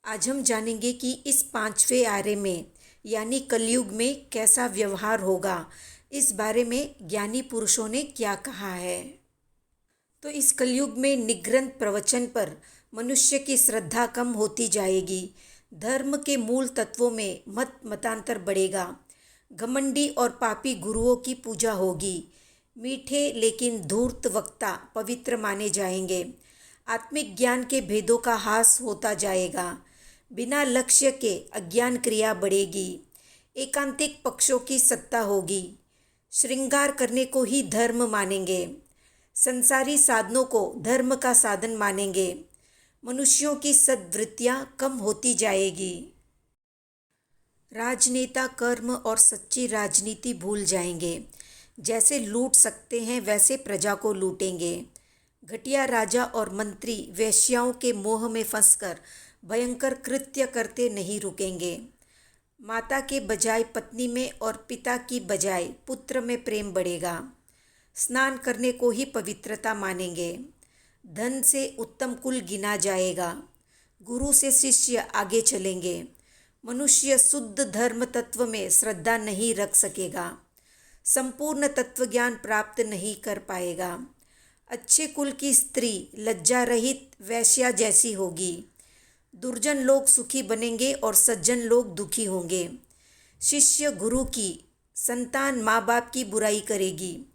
आज हम जानेंगे कि इस पांचवें आरे में यानी कलयुग में कैसा व्यवहार होगा। इस बारे में ज्ञानी पुरुषों ने क्या कहा है। तो इस कलयुग में निग्रंथ प्रवचन पर मनुष्य की श्रद्धा कम होती जाएगी। धर्म के मूल तत्वों में मतांतर बढ़ेगा। घमंडी और पापी गुरुओं की पूजा होगी। मीठे लेकिन धूर्त वक्ता पवित्र माने जाएंगे। आत्मिक ज्ञान के भेदों का हास होता जाएगा। बिना लक्ष्य के अज्ञान क्रिया बढ़ेगी। एकांतिक पक्षों की सत्ता होगी। श्रृंगार करने को ही धर्म मानेंगे। संसारी साधनों को धर्म का साधन मानेंगे। मनुष्यों की सद्वृत्तियां कम होती जाएगी। राजनेता कर्म और सच्ची राजनीति भूल जाएंगे। जैसे लूट सकते हैं वैसे प्रजा को लूटेंगे। घटिया राजा और मंत्री वेश्याओं के मोह में फंसकर भयंकर कृत्य करते नहीं रुकेंगे। माता के बजाय पत्नी में और पिता की बजाय पुत्र में प्रेम बढ़ेगा। स्नान करने को ही पवित्रता मानेंगे। धन से उत्तम कुल गिना जाएगा। गुरु से शिष्य आगे चलेंगे। मनुष्य शुद्ध धर्म तत्व में श्रद्धा नहीं रख सकेगा। संपूर्ण तत्व ज्ञान प्राप्त नहीं कर पाएगा। अच्छे कुल की स्त्री लज्जा रहित वैश्या जैसी होगी। दुर्जन लोग सुखी बनेंगे और सज्जन लोग दुखी होंगे। शिष्य गुरु की, संतान माँ बाप की बुराई करेगी।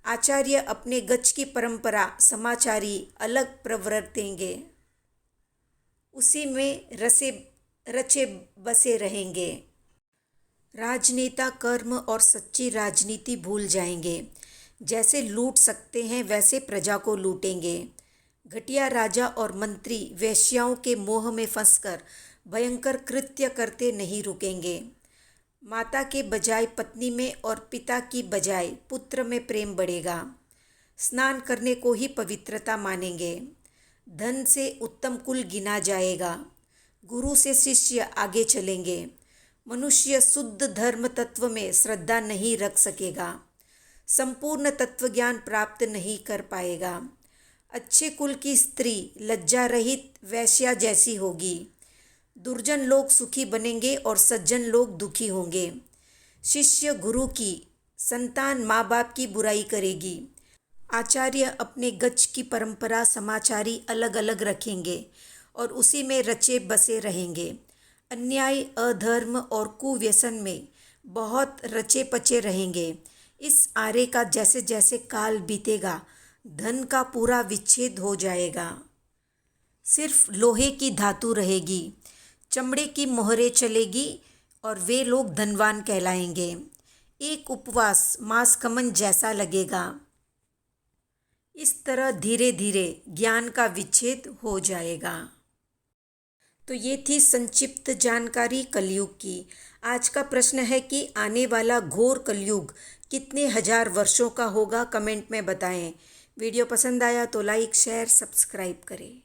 आचार्य अपने गच्छ की परंपरा, समाचारी अलग प्रवर्तेंगे। उसी में रचे बसे रहेंगे। राजनेता कर्म और सच्ची राजनीति भूल जाएंगे। जैसे लूट सकते हैं वैसे प्रजा को लूटेंगे। घटिया राजा और मंत्री वेश्याओं के मोह में फंसकर भयंकर कृत्य करते नहीं रुकेंगे। माता के बजाय पत्नी में और पिता की बजाय पुत्र में प्रेम बढ़ेगा। स्नान करने को ही पवित्रता मानेंगे। धन से उत्तम कुल गिना जाएगा। गुरु से शिष्य आगे चलेंगे। मनुष्य शुद्ध धर्म तत्व में श्रद्धा नहीं रख सकेगा। संपूर्ण तत्व ज्ञान प्राप्त नहीं कर पाएगा। अच्छे कुल की स्त्री लज्जा रहित वैश्या जैसी होगी। दुर्जन लोग सुखी बनेंगे और सज्जन लोग दुखी होंगे। शिष्य गुरु की, संतान माँ बाप की बुराई करेगी। आचार्य अपने गच्छ की परंपरा, समाचारी अलग अलग रखेंगे और उसी में रचे बसे रहेंगे। अन्याय, अधर्म और कुव्यसन में बहुत रचे पचे रहेंगे। इस आरे का जैसे जैसे काल बीतेगा धन का पूरा विच्छेद हो जाएगा। सिर्फ लोहे की धातु रहेगी। चमड़े की मोहरें चलेगी और वे लोग धनवान कहलाएंगे। एक उपवास मांस कमन जैसा लगेगा। इस तरह धीरे धीरे ज्ञान का विच्छेद हो जाएगा। तो ये थी संक्षिप्त जानकारी कलयुग की। आज का प्रश्न है कि आने वाला घोर कलयुग कितने हजार वर्षों का होगा, कमेंट में बताएं। वीडियो पसंद आया तो लाइक, शेयर, सब्सक्राइब करें।